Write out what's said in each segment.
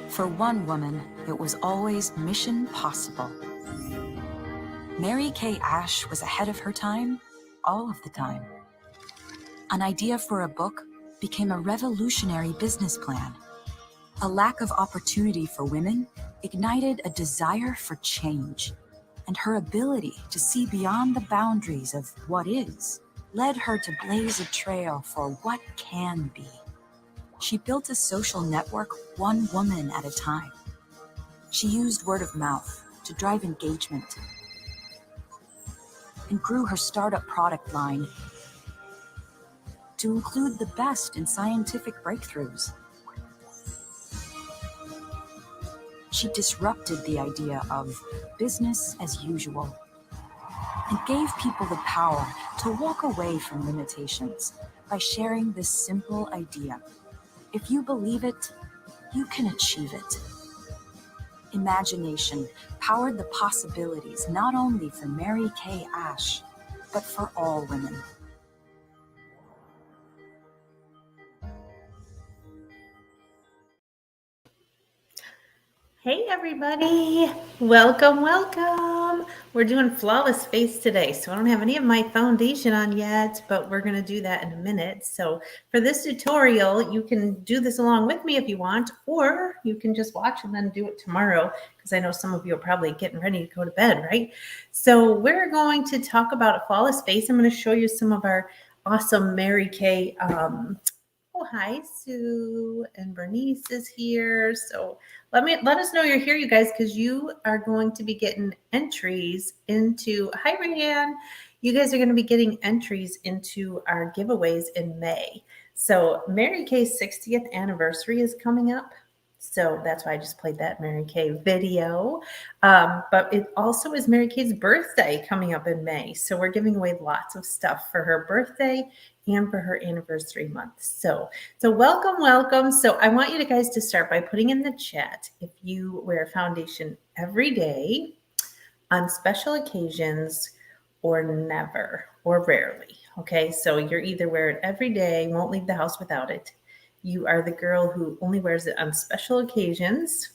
For one woman, it was always mission possible. Mary Kay Ash was ahead of her time, all of the time. An idea for a book became a revolutionary business plan. A lack of opportunity for women ignited a desire for change, and her ability to see beyond the boundaries of what is led her to blaze a trail for what can be. She built a social network one woman at a time. She used word of mouth to drive engagement and grew her startup product line to include the best in scientific breakthroughs. She disrupted the idea of business as usual and gave people the power to walk away from limitations by sharing this simple idea. If you believe it, you can achieve it. Imagination powered the possibilities not only for Mary Kay Ash, but for all women. Hey everybody, welcome. We're doing Flawless Face today, so I don't have any of my foundation on yet, but we're going to do that in a minute. So for this tutorial, you can do this along with me if you want, or you can just watch and then do it tomorrow, because I know some of you are probably getting ready to go to bed, right? So we're going to talk about a flawless face. I'm going to show you some of our awesome Mary Kay. Oh, hi, Sue, and Bernice is here. So let us know you're here, you guys, because you are going to be getting entries into, hi, Rayanne. You guys are going to be getting entries into our giveaways in May. So Mary Kay's 60th anniversary is coming up. So that's why I just played that Mary Kay video. But it also is Mary Kay's birthday coming up in May. So we're giving away lots of stuff for her birthday and for her anniversary month. So welcome. So I want you guys to start by putting in the chat if you wear foundation every day, on special occasions, or never, or rarely. Okay, so you're either wear it every day, won't leave the house without it. You are the girl who only wears it on special occasions,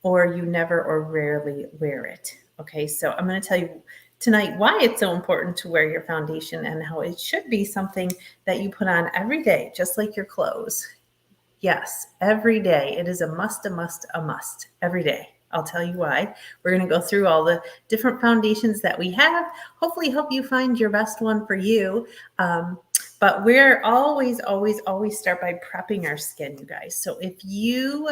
or you never or rarely wear it. Okay, so I'm going to tell you tonight why it's so important to wear your foundation and how it should be something that you put on every day, just like your clothes. Yes, every day. It is a must every day. I'll tell you why. We're going to go through all the different foundations that we have, hopefully help you find your best one for you. But we're always start by prepping our skin, you guys. So if you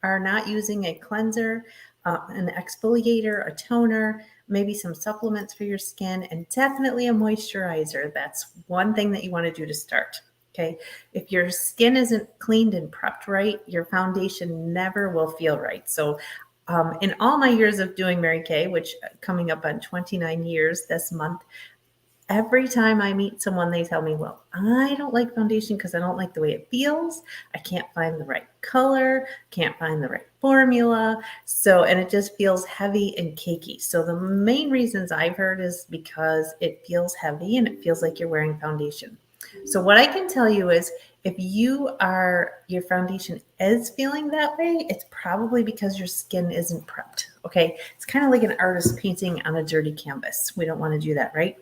are not using a cleanser, an exfoliator, a toner, maybe some supplements for your skin, and definitely a moisturizer, that's one thing that you want to do to start. Okay. If your skin isn't cleaned and prepped right, your foundation never will feel right. So in all my years of doing Mary Kay, which coming up on 29 years this month, every time I meet someone, they tell me, well, I don't like foundation because I don't like the way it feels. I can't find the right color, can't find the right formula. So, and it just feels heavy and cakey. So the main reasons I've heard is because it feels heavy and it feels like you're wearing foundation. So what I can tell you is if your foundation is feeling that way, it's probably because your skin isn't prepped. Okay. It's kind of like an artist painting on a dirty canvas. We don't want to do that, right?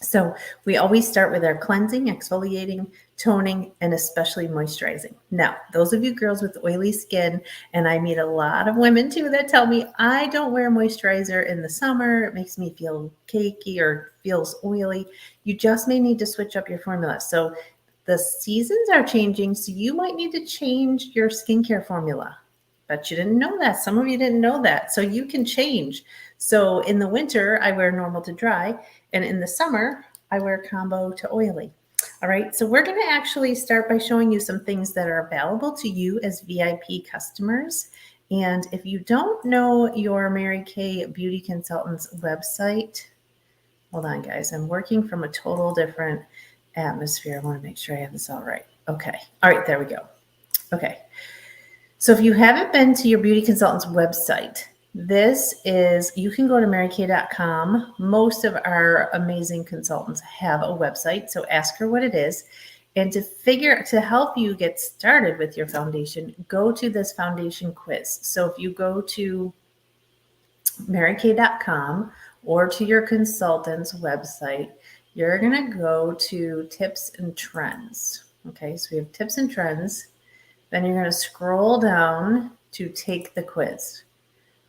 So we always start with our cleansing, exfoliating, toning, and especially moisturizing. Now, those of you girls with oily skin, and I meet a lot of women too that tell me, I don't wear moisturizer in the summer. It makes me feel cakey or feels oily. You just may need to switch up your formula. So the seasons are changing, so you might need to change your skincare formula. Bet you didn't know that. Some of you didn't know that. So you can change. So in the winter, I wear normal to dry. And in the summer, I wear combo to oily. All right. So we're going to actually start by showing you some things that are available to you as VIP customers. And if you don't know your Mary Kay Beauty Consultants website, hold on, guys. I'm working from a total different atmosphere. I want to make sure I have this all right. Okay. All right. There we go. Okay. So if you haven't been to your Beauty Consultants website, This is, you can go to marykay.com. Most of our amazing consultants have a website, so ask her what it is. And to help you get started with your foundation, go to this foundation quiz. So if you go to marykay.com or to your consultant's website, you're going to go to tips and trends. Okay, so we have tips and trends. Then you're going to scroll down to take the quiz.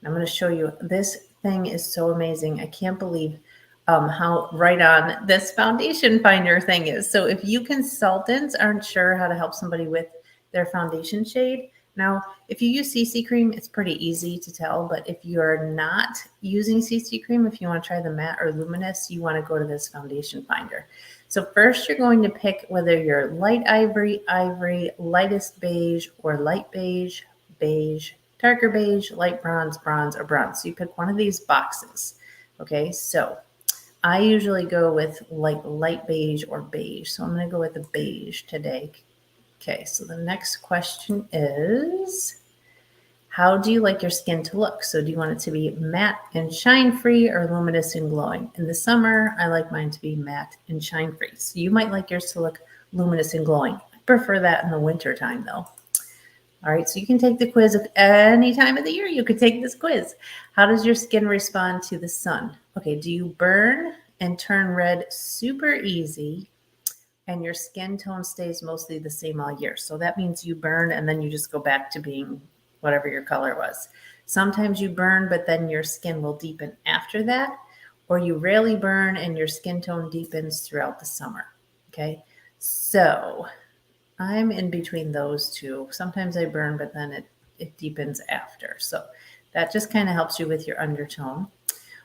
I'm going to show you. This thing is so amazing. I can't believe how right on this foundation finder thing is. So if you consultants aren't sure how to help somebody with their foundation shade, now if you use CC cream, it's pretty easy to tell. But if you're not using CC cream, if you want to try the matte or luminous, you want to go to this foundation finder. So first you're going to pick whether you're light ivory, ivory, lightest beige, or light beige, beige, darker beige, light bronze, bronze, or bronze. So you pick one of these boxes. Okay, so I usually go with like light beige or beige. So I'm going to go with the beige today. Okay, so the next question is, how do you like your skin to look? So do you want it to be matte and shine free or luminous and glowing? In the summer, I like mine to be matte and shine free. So you might like yours to look luminous and glowing. I prefer that in the winter time though. All right, so you can take the quiz at any time of the year. You could take this quiz. How does your skin respond to the sun? Okay, do you burn and turn red super easy and your skin tone stays mostly the same all year? So that means you burn and then you just go back to being whatever your color was. Sometimes you burn, but then your skin will deepen after that, or you rarely burn and your skin tone deepens throughout the summer. Okay, so I'm in between those two. Sometimes I burn, but then it deepens after. So that just kind of helps you with your undertone.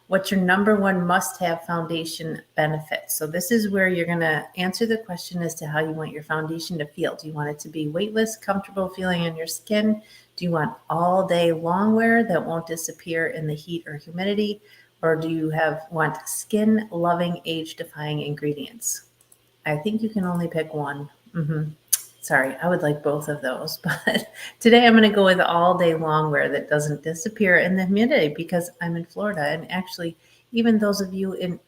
What's your number one must-have foundation benefit? So this is where you're going to answer the question as to how you want your foundation to feel. Do you want it to be weightless, comfortable feeling on your skin? Do you want all day long wear that won't disappear in the heat or humidity? Or do you want skin-loving, age-defying ingredients? I think you can only pick one. Sorry, I would like both of those, but today I'm going to go with all day long wear that doesn't disappear in the humidity because I'm in Florida. And actually, even those of you in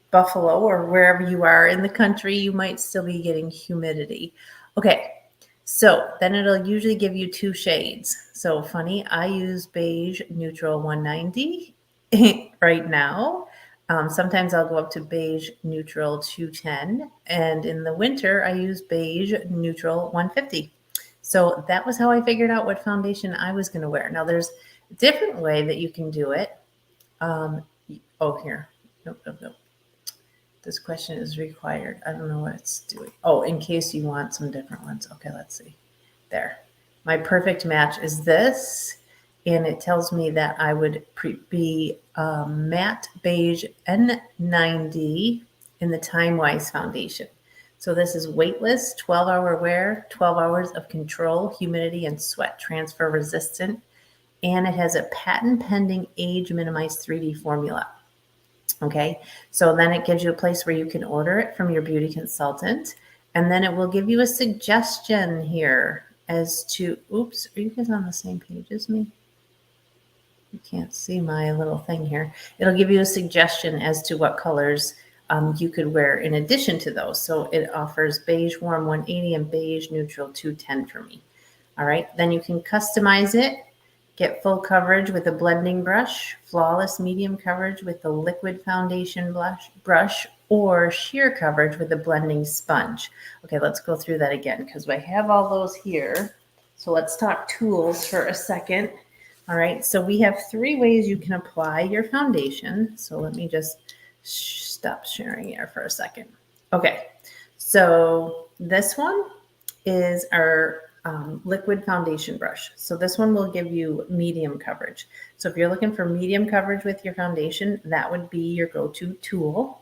Buffalo or wherever you are in the country, you might still be getting humidity. Okay, so then it'll usually give you two shades. So funny, I use beige neutral 190 right now. Sometimes I'll go up to beige neutral 210. And in the winter, I use beige neutral 150. So that was how I figured out what foundation I was going to wear. Now there's a different way that you can do it. Here. Nope. This question is required. I don't know what it's doing. Oh, in case you want some different ones. Okay, let's see. There. My perfect match is this. And it tells me that I would be matte beige N90 in the Time Wise foundation. So this is weightless, 12-hour wear, 12 hours of control, humidity, and sweat transfer resistant. And it has a patent pending age minimized 3D formula. Okay, so then it gives you a place where you can order it from your beauty consultant. And then it will give you a suggestion here as to, oops, are you guys on the same page as me? You can't see my little thing here. It'll give you a suggestion as to what colors you could wear in addition to those. So it offers beige warm 180 and beige neutral 210 for me. All right, then you can customize it, get full coverage with a blending brush, flawless medium coverage with the liquid foundation brush, or sheer coverage with a blending sponge. Okay, let's go through that again because I have all those here. So let's talk tools for a second. All right, so we have 3 ways you can apply your foundation. So let me just stop sharing here for a second. Okay, so this one is our liquid foundation brush. So this one will give you medium coverage. So if you're looking for medium coverage with your foundation, that would be your go-to tool.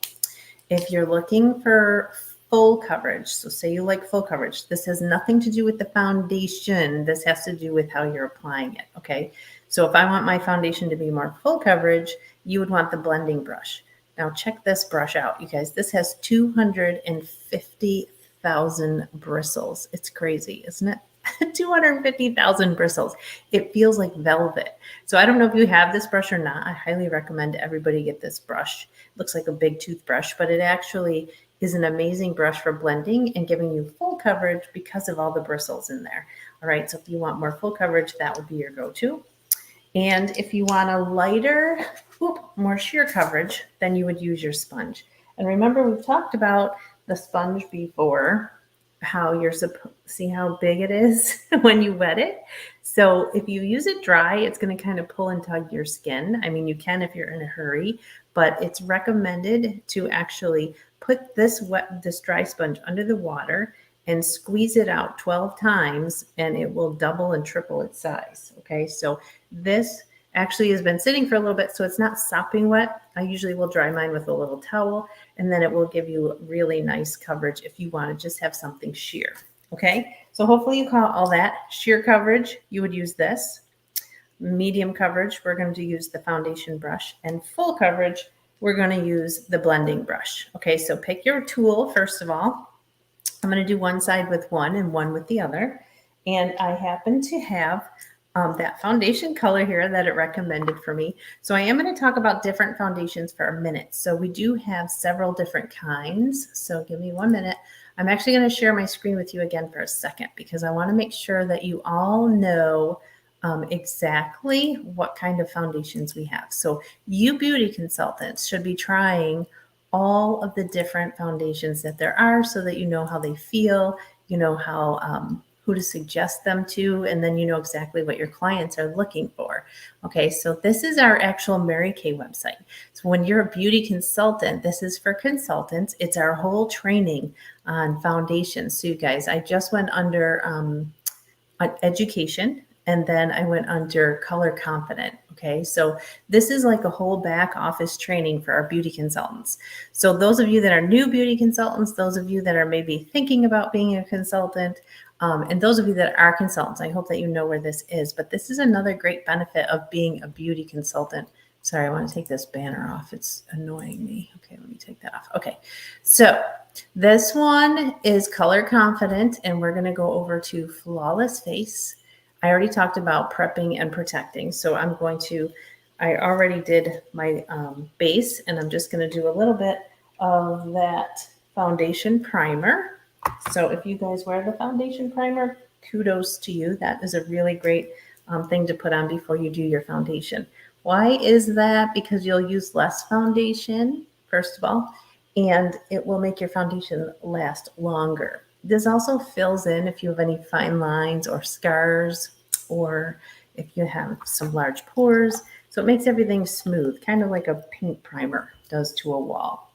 If you're looking for full coverage, so say you like full coverage, this has nothing to do with the foundation. This has to do with how you're applying it, okay? So if I want my foundation to be more full coverage, you would want the blending brush. Now check this brush out, you guys. This has 250,000 bristles. It's crazy, isn't it? 250,000 bristles. It feels like velvet. So I don't know if you have this brush or not. I highly recommend everybody get this brush. It looks like a big toothbrush, but it actually is an amazing brush for blending and giving you full coverage because of all the bristles in there. All right, so if you want more full coverage, that would be your go-to. And if you want a lighter, more sheer coverage, then you would use your sponge. And remember, we've talked about the sponge before, how you're supposed see how big it is when you wet it. So if you use it dry, it's going to kind of pull and tug your skin. I mean, you can if you're in a hurry, but it's recommended to actually put this dry sponge under the water and squeeze it out 12 times, and it will double and triple its size. Okay, so this actually has been sitting for a little bit, so it's not sopping wet. I usually will dry mine with a little towel, and then it will give you really nice coverage if you want to just have something sheer. Okay, so hopefully you caught all that. Sheer coverage, you would use this. Medium coverage, we're going to use the foundation brush, and full coverage, we're going to use the blending brush. Okay, so pick your tool first of all. I'm going to do one side with one and one with the other, and I happen to have that foundation color here that it recommended for me. So I am going to talk about different foundations for a minute. So we do have several different kinds. So give me 1 minute. I'm actually going to share my screen with you again for a second because I want to make sure that you all know exactly what kind of foundations we have. So you beauty consultants should be trying all of the different foundations that there are so that you know how they feel, you know how who to suggest them to, and then you know exactly what your clients are looking for. Okay, so this is our actual Mary Kay website. So when you're a beauty consultant, this is for consultants. It's our whole training on foundations. So you guys, I just went under education, and then I went under Color Confident. Okay, so this is like a whole back office training for our beauty consultants. So those of you that are new beauty consultants, those of you that are maybe thinking about being a consultant, and those of you that are consultants, I hope that you know where this is. But this is another great benefit of being a beauty consultant. Sorry, I want to take this banner off. It's annoying me. Okay, let me take that off. Okay, so this one is Color Confident, and we're going to go over to Flawless Face. I already talked about prepping and protecting. So I already did my base, and I'm just going to do a little bit of that foundation primer. So if you guys wear the foundation primer, kudos to you. That is a really great thing to put on before you do your foundation. Why is that? Because you'll use less foundation, first of all, and it will make your foundation last longer. This also fills in if you have any fine lines or scars, or if you have some large pores. So it makes everything smooth, kind of like a paint primer does to a wall.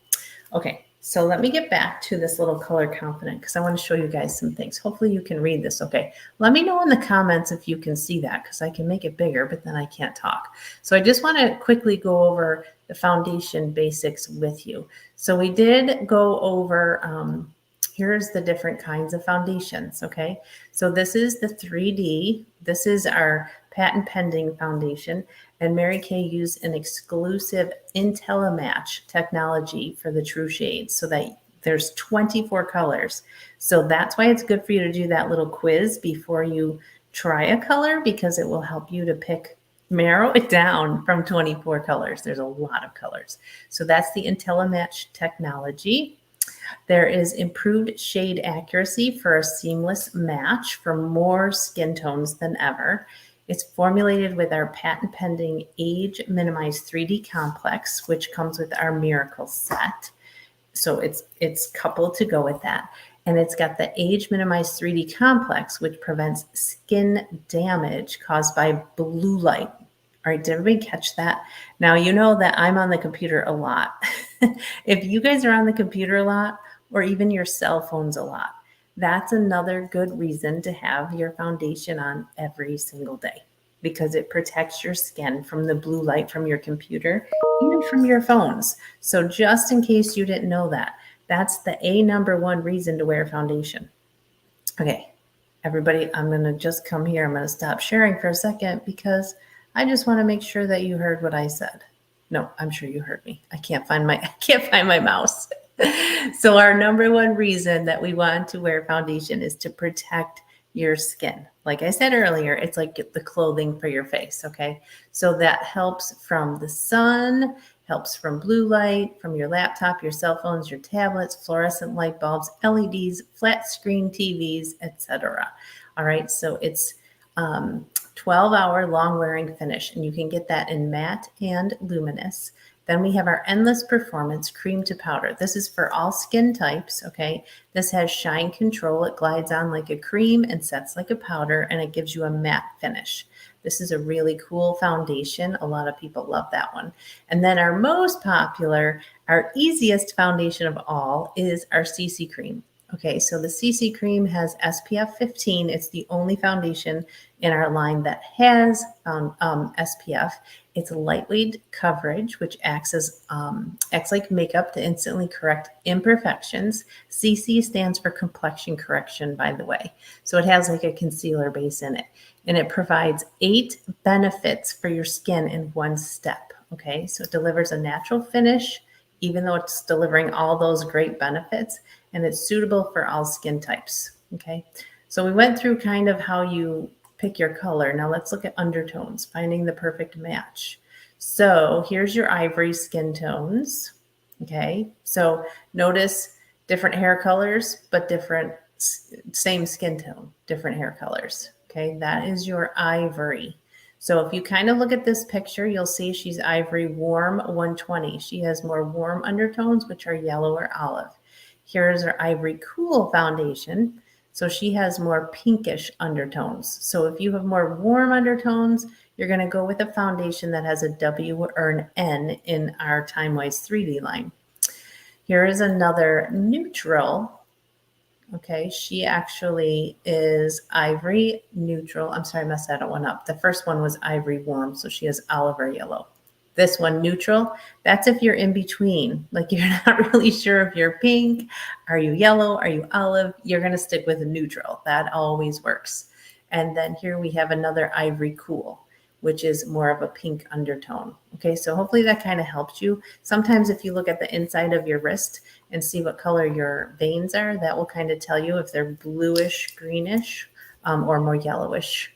Okay, so let me get back to this little Color Confident because I want to show you guys some things. Hopefully you can read this, okay? Let me know in the comments if you can see that because I can make it bigger, but then I can't talk. So I just want to quickly go over the foundation basics with you. So we did go over, here's the different kinds of foundations, okay? So this is the 3D. This is our patent pending foundation. And Mary Kay used an exclusive IntelliMatch technology for the true shades so that there's 24 colors. So that's why it's good for you to do that little quiz before you try a color because it will help you to narrow it down from 24 colors. There's a lot of colors. So that's the IntelliMatch technology. There is improved shade accuracy for a seamless match for more skin tones than ever. It's formulated with our patent pending Age Minimized 3D Complex, which comes with our Miracle set. So it's coupled to go with that. And it's got the Age Minimized 3D Complex, which prevents skin damage caused by blue light. All right, did everybody catch that? Now, you know that I'm on the computer a lot. If you guys are on the computer a lot, or even your cell phones a lot, that's another good reason to have your foundation on every single day because it protects your skin from the blue light from your computer, even from your phones. So just in case you didn't know that, that's the number one reason to wear foundation. Okay, everybody, I'm going to just come here. I'm going to stop sharing for a second because I just want to make sure that you heard what I said. No, I'm sure you heard me. I can't find my mouse. So our number one reason that we want to wear foundation is to protect your skin. Like I said earlier, it's like the clothing for your face, okay? So that helps from the sun, helps from blue light, from your laptop, your cell phones, your tablets, fluorescent light bulbs, LEDs, flat screen TVs, etc. All right, so it's 12-hour long wearing finish, and you can get that in matte and luminous. Then we have our Endless Performance Cream to Powder. This is for all skin types, okay? This has shine control. It glides on like a cream and sets like a powder, and it gives you a matte finish. This is a really cool foundation. A lot of people love that one. And then our most popular, our easiest foundation of all is our CC Cream. Okay, so the CC Cream has SPF 15. It's the only foundation in our line that has SPF. It's a lightweight coverage, which acts like makeup to instantly correct imperfections. CC stands for complexion correction, by the way. So it has like a concealer base in it, and it provides 8 benefits for your skin in one step. Okay, so it delivers a natural finish, even though it's delivering all those great benefits, and it's suitable for all skin types. Okay, so we went through kind of how you pick your color. Now let's look at undertones, finding the perfect match. So here's your ivory skin tones. Okay, so notice different hair colors, but same skin tone, different hair colors. Okay, that is your ivory. So if you kind of look at this picture, you'll see she's ivory warm 120. She has more warm undertones, which are yellow or olive. Here's her ivory cool foundation. So she has more pinkish undertones. So if you have more warm undertones, you're going to go with a foundation that has a W or an N in our TimeWise 3D line. Here is another neutral. Okay, she actually is ivory neutral. I'm sorry, I messed that one up. The first one was ivory warm, so she has olive or yellow. This one, neutral, that's if you're in between. Like you're not really sure if you're pink, are you yellow, are you olive? You're going to stick with a neutral. That always works. And then here we have another ivory cool, which is more of a pink undertone. Okay, so hopefully that kind of helps you. Sometimes if you look at the inside of your wrist and see what color your veins are, that will kind of tell you if they're bluish, greenish, or more yellowish.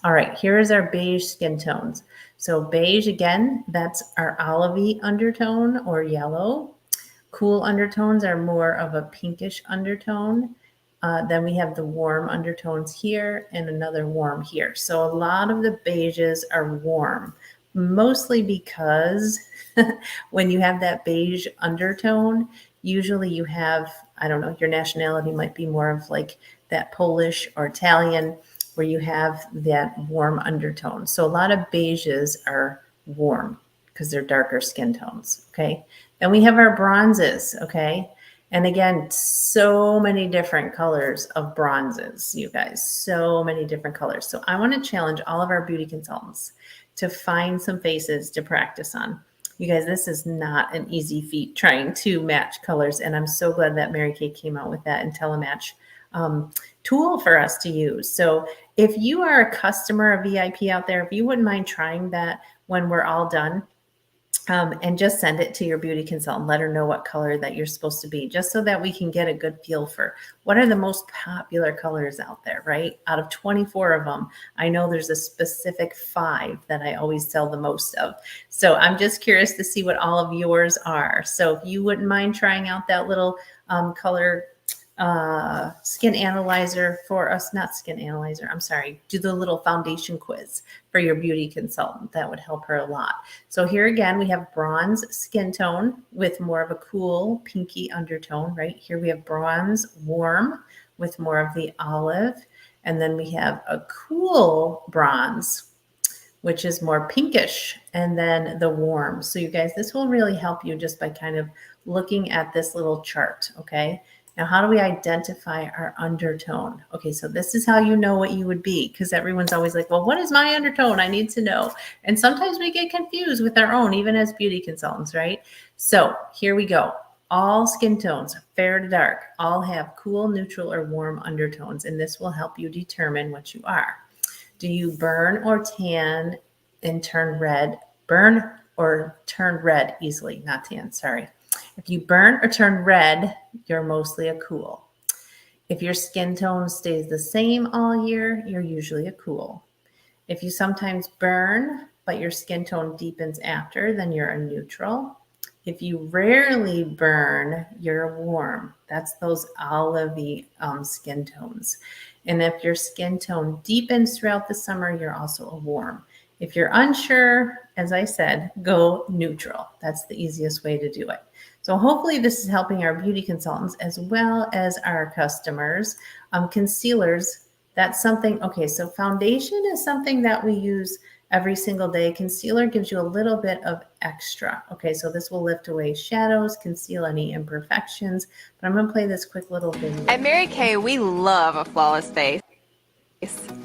All right, here is our beige skin tones. So beige, again, that's our olivey undertone or yellow. Cool undertones are more of a pinkish undertone. Then we have the warm undertones here and another warm here. So a lot of the beiges are warm, mostly because when you have that beige undertone, usually you have, I don't know, your nationality might be more of like that Polish or Italian, where you have that warm undertone. So a lot of beiges are warm because they're darker skin tones, okay? Then we have our bronzes, okay? And again, so many different colors of bronzes, you guys, so many different colors. So I want to challenge all of our beauty consultants to find some faces to practice on. You guys, this is not an easy feat trying to match colors, and I'm so glad that Mary Kay came out with that IntelliMatch tool for us to use. So if you are a customer, a VIP out there, if you wouldn't mind trying that when we're all done, and just send it to your beauty consultant, let her know what color that you're supposed to be, just so that we can get a good feel for what are the most popular colors out there, right? Out of 24 of them, I know there's a specific 5 that I always sell the most of. So I'm just curious to see what all of yours are. So if you wouldn't mind trying out that little color skin analyzer for us, not skin analyzer, I'm sorry, do the little foundation quiz for your beauty consultant. That would help her a lot. So here again, we have bronze skin tone with more of a cool pinky undertone, right? Here we have bronze warm with more of the olive. And then we have a cool bronze, which is more pinkish, and then the warm. So you guys, this will really help you just by kind of looking at this little chart, okay? Now, how do we identify our undertone? Okay, so this is how you know what you would be, because everyone's always like, well, what is my undertone? I need to know. And sometimes we get confused with our own, even as beauty consultants, right? So here we go. All skin tones, fair to dark, all have cool, neutral, or warm undertones, and this will help you determine what you are. Do you burn or tan and turn red? Burn or turn red easily, not tan, sorry. If you burn or turn red, you're mostly a cool. If your skin tone stays the same all year, you're usually a cool. If you sometimes burn, but your skin tone deepens after, then you're a neutral. If you rarely burn, you're a warm. That's those olivey skin tones. And if your skin tone deepens throughout the summer, you're also a warm. If you're unsure, as I said, go neutral. That's the easiest way to do it. So hopefully this is helping our beauty consultants as well as our customers. Concealers, that's something, okay, so foundation is something that we use every single day. Concealer gives you a little bit of extra. Okay, so this will lift away shadows, conceal any imperfections, but I'm gonna play this quick little video. At Mary Kay, we love a flawless face.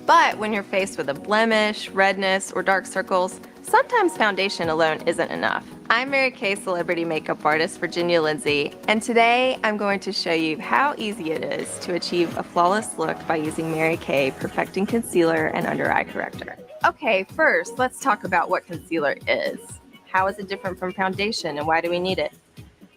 But when you're faced with a blemish, redness, or dark circles, sometimes foundation alone isn't enough. I'm Mary Kay celebrity makeup artist Virginia Lindsay, and today I'm going to show you how easy it is to achieve a flawless look by using Mary Kay Perfecting Concealer and Under Eye Corrector. Okay, first let's talk about what concealer is. How is it different from foundation and why do we need it?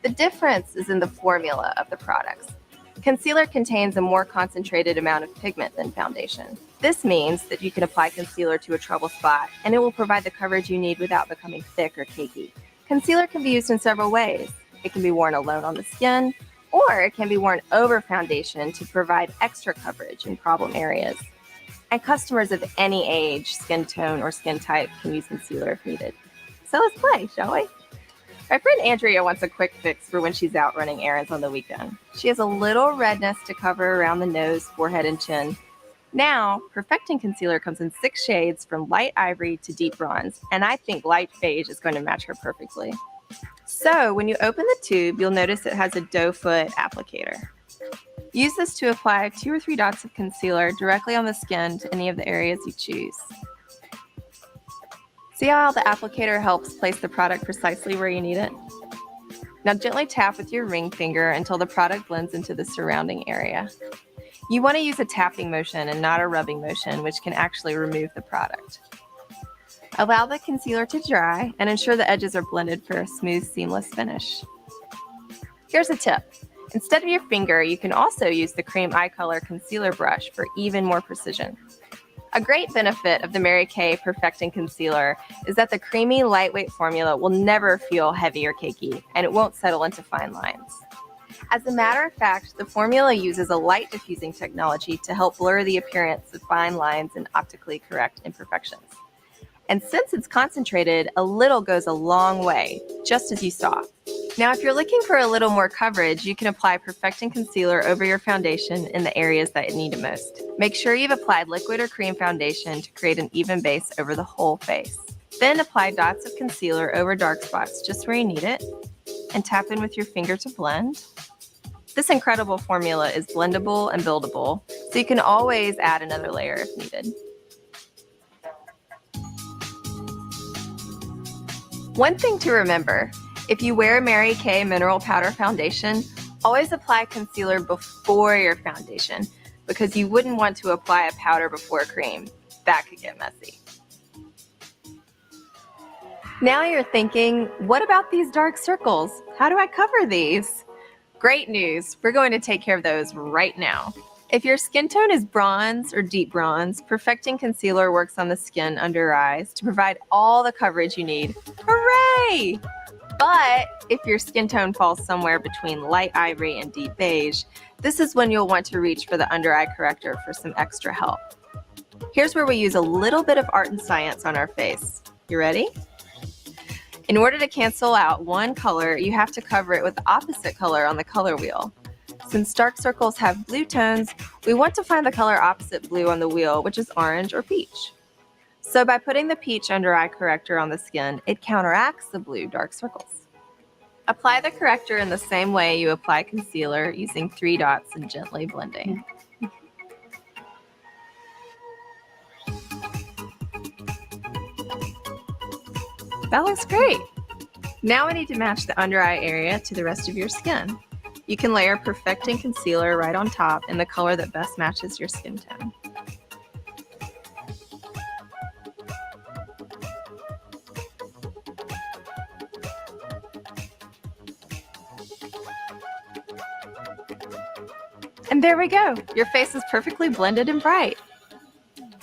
The difference is in the formula of the products. Concealer contains a more concentrated amount of pigment than foundation. This means that you can apply concealer to a trouble spot and it will provide the coverage you need without becoming thick or cakey. Concealer can be used in several ways. It can be worn alone on the skin, or it can be worn over foundation to provide extra coverage in problem areas. And customers of any age, skin tone, or skin type can use concealer if needed. So let's play, shall we? My friend Andrea wants a quick fix for when she's out running errands on the weekend. She has a little redness to cover around the nose, forehead, and chin. Now, Perfecting Concealer comes in 6 shades from light ivory to deep bronze, and I think light beige is going to match her perfectly. So, when you open the tube, you'll notice it has a doe foot applicator. Use this to apply 2 or 3 dots of concealer directly on the skin to any of the areas you choose. See how the applicator helps place the product precisely where you need it? Now gently tap with your ring finger until the product blends into the surrounding area. You want to use a tapping motion and not a rubbing motion, which can actually remove the product. Allow the concealer to dry and ensure the edges are blended for a smooth, seamless finish. Here's a tip. Instead of your finger, you can also use the Cream Eye Color Concealer Brush for even more precision. A great benefit of the Mary Kay Perfecting Concealer is that the creamy, lightweight formula will never feel heavy or cakey, and it won't settle into fine lines. As a matter of fact, the formula uses a light diffusing technology to help blur the appearance of fine lines and optically correct imperfections. And since it's concentrated, a little goes a long way, just as you saw. Now, if you're looking for a little more coverage, you can apply Perfecting Concealer over your foundation in the areas that need it most. Make sure you've applied liquid or cream foundation to create an even base over the whole face. Then apply dots of concealer over dark spots just where you need it, and tap in with your finger to blend. This incredible formula is blendable and buildable, so you can always add another layer if needed. One thing to remember, if you wear Mary Kay Mineral Powder Foundation, always apply concealer before your foundation because you wouldn't want to apply a powder before a cream. That could get messy. Now you're thinking, what about these dark circles? How do I cover these? Great news, we're going to take care of those right now. If your skin tone is bronze or deep bronze, Perfecting Concealer works on the skin under your eyes to provide all the coverage you need. Hooray! But if your skin tone falls somewhere between light ivory and deep beige, this is when you'll want to reach for the under eye corrector for some extra help. Here's where we use a little bit of art and science on our face. You ready? In order to cancel out one color, you have to cover it with the opposite color on the color wheel. Since dark circles have blue tones, we want to find the color opposite blue on the wheel, which is orange or peach. So by putting the peach under eye corrector on the skin, it counteracts the blue dark circles. Apply the corrector in the same way you apply concealer, using 3 dots and gently blending. That looks great. Now we need to match the under eye area to the rest of your skin. You can layer Perfecting Concealer right on top in the color that best matches your skin tone. And there we go. Your face is perfectly blended and bright.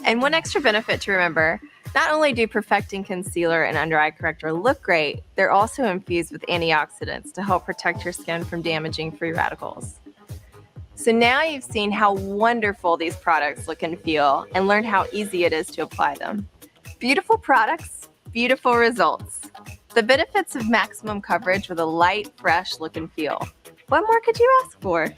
And one extra benefit to remember, not only do Perfecting Concealer and Under Eye Corrector look great, they're also infused with antioxidants to help protect your skin from damaging free radicals. So now you've seen how wonderful these products look and feel and learned how easy it is to apply them. Beautiful products, beautiful results. The benefits of maximum coverage with a light, fresh look and feel. What more could you ask for?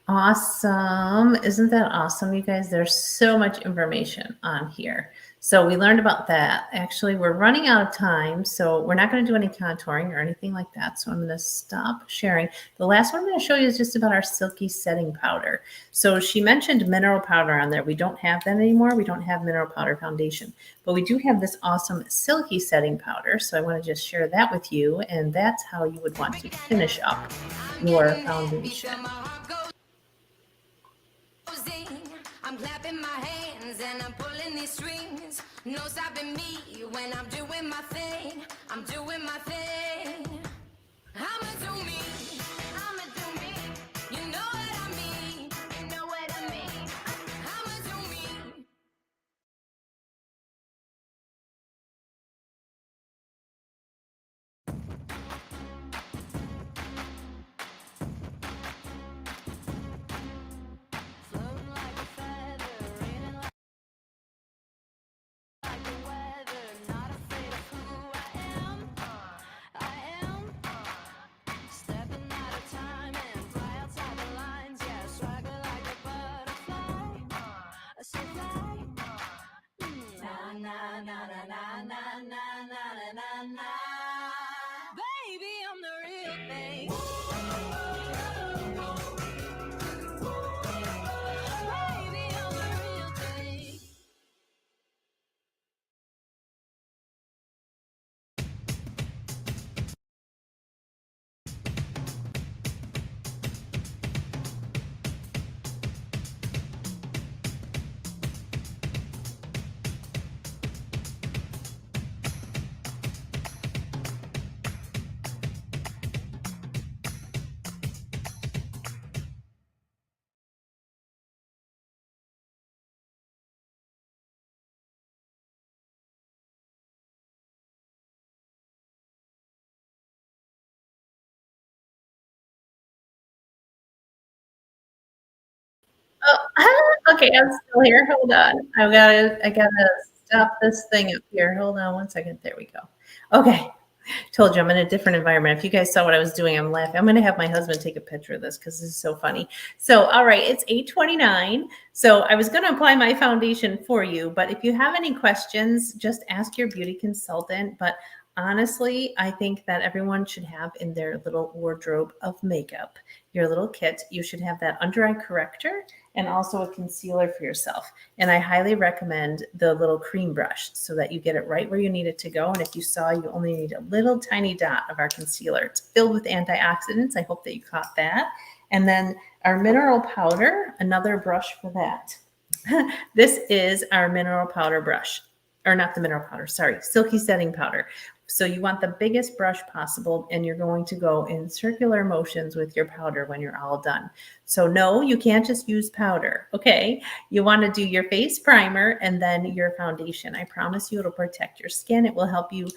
Awesome. Isn't that awesome, you guys? There's so much information on here. So we learned about that. Actually, we're running out of time, so we're not going to do any contouring or anything like that. So I'm going to stop sharing. The last one I'm going to show you is just about our Silky Setting Powder. So she mentioned mineral powder on there. We don't have that anymore. We don't have mineral powder foundation, but we do have this awesome Silky Setting Powder. So I want to just share that with you, and that's how you would want to finish up your foundation. I'm clapping my hands and I'm pulling these strings. No stopping me when I'm doing my thing. I'm doing my thing. I'ma do me. I'ma do me. You know what I mean. You know what I mean. I'ma do me. Floating like a feather, raining like the weather. Not afraid of who I am. Stepping out of time and fly outside the lines. Yeah, swagger like a butterfly. So fly. Na na na na na na na na na na. Baby, I'm the real thing. Baby, I'm the real thing. Oh, okay, I'm still here. Hold on. I gotta stop this thing up here. Hold on one second. There we go. Okay. Told you I'm in a different environment. If you guys saw what I was doing, I'm laughing. I'm going to have my husband take a picture of this because this is so funny. So, all right, it's 8:29. So I was going to apply my foundation for you, but if you have any questions, just ask your beauty consultant. But honestly, I think that everyone should have in their little wardrobe of makeup, your little kit, you should have that under eye corrector and also a concealer for yourself. And I highly recommend the little cream brush so that you get it right where you need it to go. And if you saw, you only need a little tiny dot of our concealer. It's filled with antioxidants. I hope that you caught that. And then our mineral powder, another brush for that. This is our mineral powder brush, or not the mineral powder, sorry, Silky Setting Powder. So you want the biggest brush possible, and you're going to go in circular motions with your powder when you're all done. So no, you can't just use powder, okay? You want to do your face primer and then your foundation. I promise you it'll protect your skin. It will help you,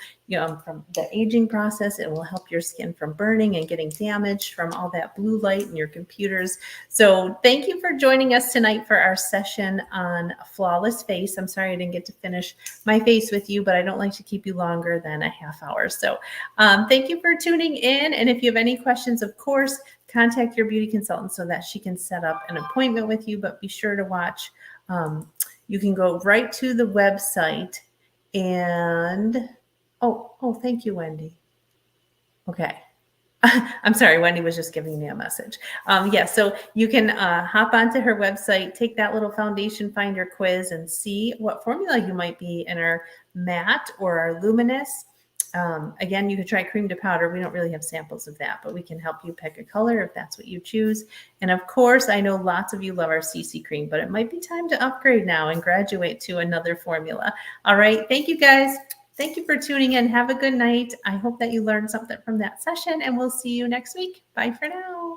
from the aging process. It will help your skin from burning and getting damaged from all that blue light in your computers. So thank you for joining us tonight for our session on Flawless Face. I'm sorry I didn't get to finish my face with you, but I don't like to keep you longer than a half hour. So thank you for tuning in. And if you have any questions, of course, contact your beauty consultant so that she can set up an appointment with you, but be sure to watch. You can go right to the website and, oh, thank you, Wendy. Okay. I'm sorry, Wendy was just giving me a message. Yeah, so you can hop onto her website, take that little foundation finder quiz and see what formula you might be in our matte or our luminous. Again, you could try cream to powder. We don't really have samples of that, but we can help you pick a color if that's what you choose. And of course, I know lots of you love our CC cream, but it might be time to upgrade now and graduate to another formula. All right. Thank you, guys. Thank you for tuning in. Have a good night. I hope that you learned something from that session, and we'll see you next week. Bye for now.